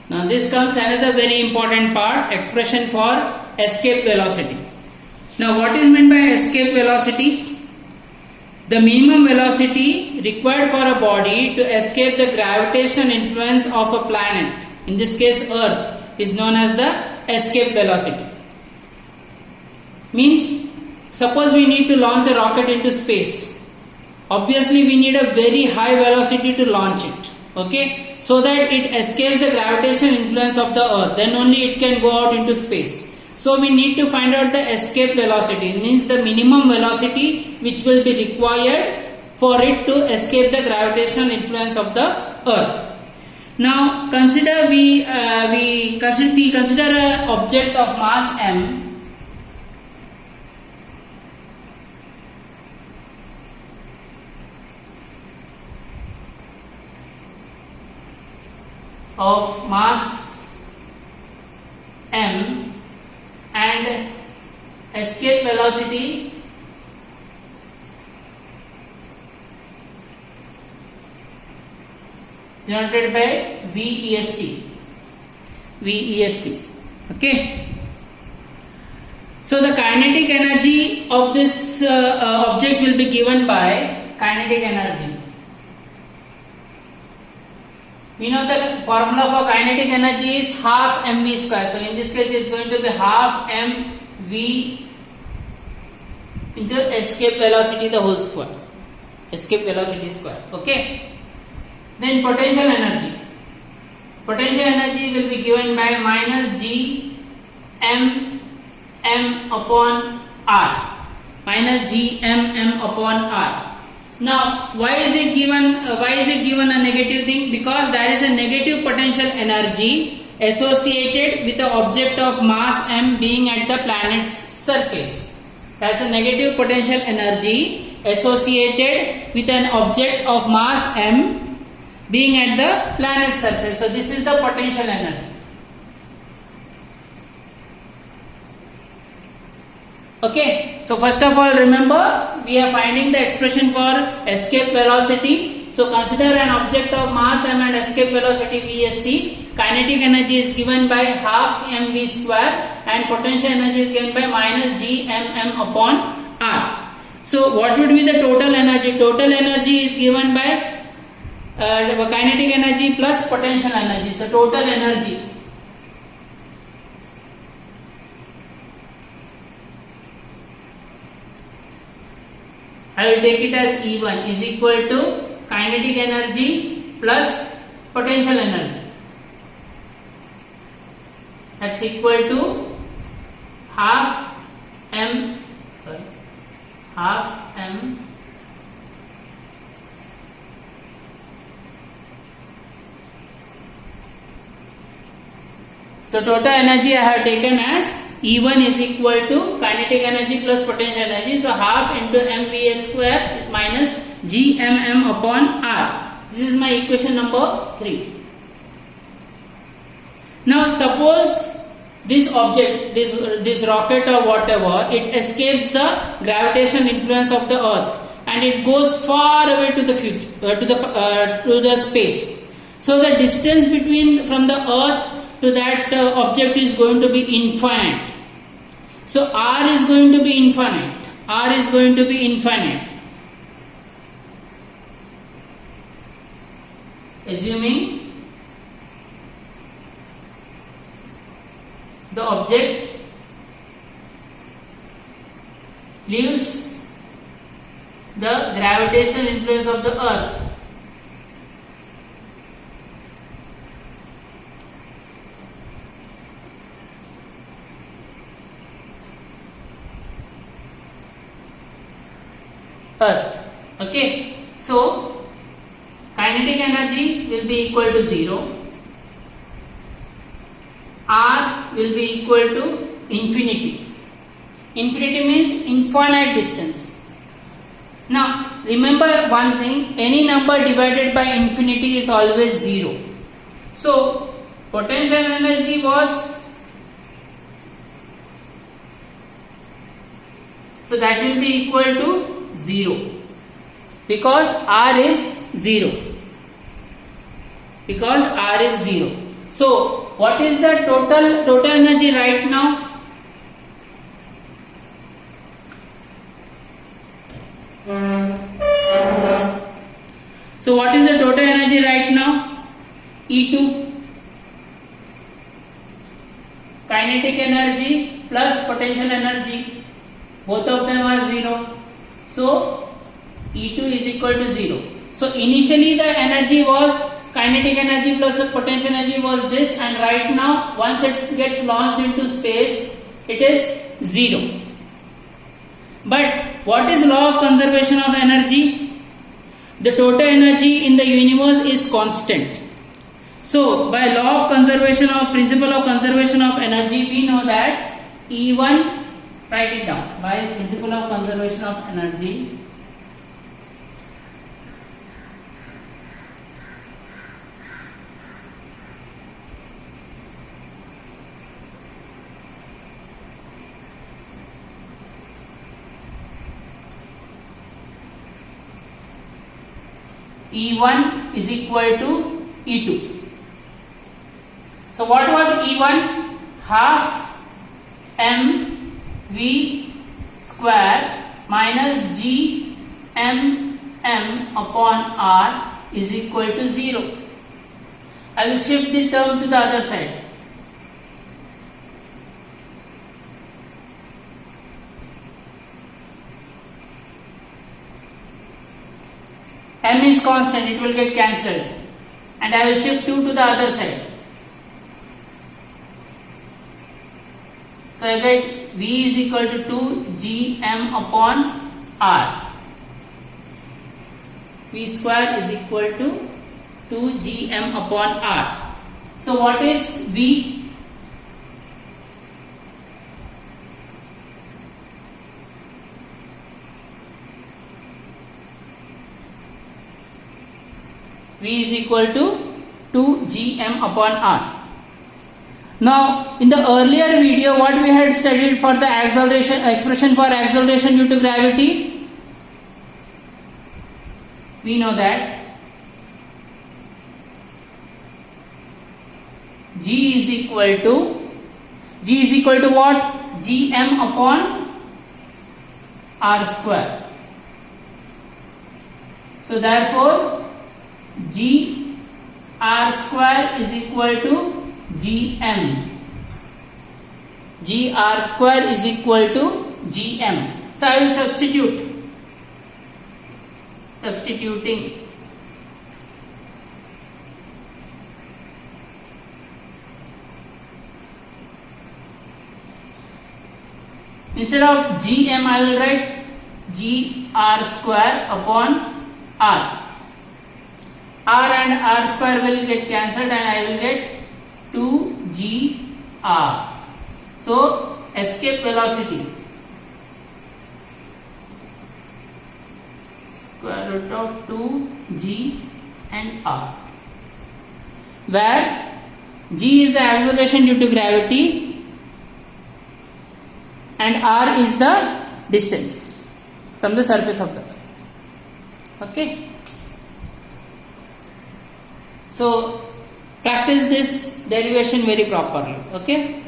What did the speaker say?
Now this comes another very important part, expression for escape velocity. Now what is meant by escape velocity? The minimum velocity required for a body to escape the gravitational influence of a planet, in this case Earth, is known as the escape velocity. Means, suppose we need to launch a rocket into space. Obviously we need a very high velocity to launch it, okay, so that it escapes the gravitational influence of the Earth, then only it can go out into space. So we need to find out the escape velocity, it means the minimum velocity which will be required for it to escape the gravitational influence of the Earth. Now consider we consider an object of mass m, of mass m and escape velocity denoted by VESC. Okay. So the kinetic energy of this object will be given by kinetic energy. We know the formula for kinetic energy is half mv square. So in this case it is going to be half mv into escape velocity the whole square. Escape velocity square. Okay. Then potential energy. Potential energy will be given by minus g m upon r. Minus g m upon r. Now, why is it given a negative thing? Because there is a negative potential energy associated with the object of mass m being at the planet's surface. There is a negative potential energy associated with an object of mass m being at the planet's surface. So this is the potential energy. Okay, so first of all remember we are finding the expression for escape velocity. So consider an object of mass m and escape velocity VSC. Kinetic energy is given by half mv square and potential energy is given by minus g m upon r. So what would be the total energy? Total energy is given by kinetic energy plus potential energy. So total energy I will take it as E1 is equal to kinetic energy plus potential energy. That's equal to half m So total energy I have taken as E1 is equal to kinetic energy plus potential energy. So half into mvs square minus gmm upon r. This is my equation number 3. Now suppose this object, this rocket or whatever, it escapes the gravitational influence of the Earth and it goes far away to the future, to the space. So the distance from the Earth to that object is going to be infinite. So r is going to be infinite. R is going to be infinite. Assuming the object leaves the gravitational influence of the Earth. Okay, so kinetic energy will be equal to 0, r will be equal to infinity. Infinity means infinite distance. Now remember one thing, any number divided by infinity is always 0. So potential energy was, so that will be equal to 0 because r is 0. So what is the total energy right now? So what is the total energy right now? E2, kinetic energy plus potential energy, both of them are 0. So E2 is equal to 0. So initially the energy was kinetic energy plus potential energy was this, and right now once it gets launched into space it is 0. But what is law of conservation of energy? The total energy in the universe is constant. So by law of conservation of principle of conservation of energy, we know that E1, write it down, by principle of conservation of energy, E1 is equal to E2. So what was E1? Half mv square minus g m upon r is equal to 0. I will shift the term to the other side. M is constant, it will get cancelled, and I will shift 2 to the other side. So I get V is equal to 2 gm upon r. V square is equal to 2 gm upon r. So what is V? V is equal to 2 gm upon r. Now in the earlier video what we had studied for the acceleration, expression for acceleration due to gravity, we know that G is equal to what? Gm upon r square. So therefore G r square is equal to Gm. G r square is equal to Gm. So I will substituting. Instead of Gm I will write G r square upon r. R and r square will get cancelled and I will get 2gr. So escape velocity square root of 2g and r, where g is the acceleration due to gravity and r is the distance from the surface of the earth. Okay. So practice this derivation very properly. Okay.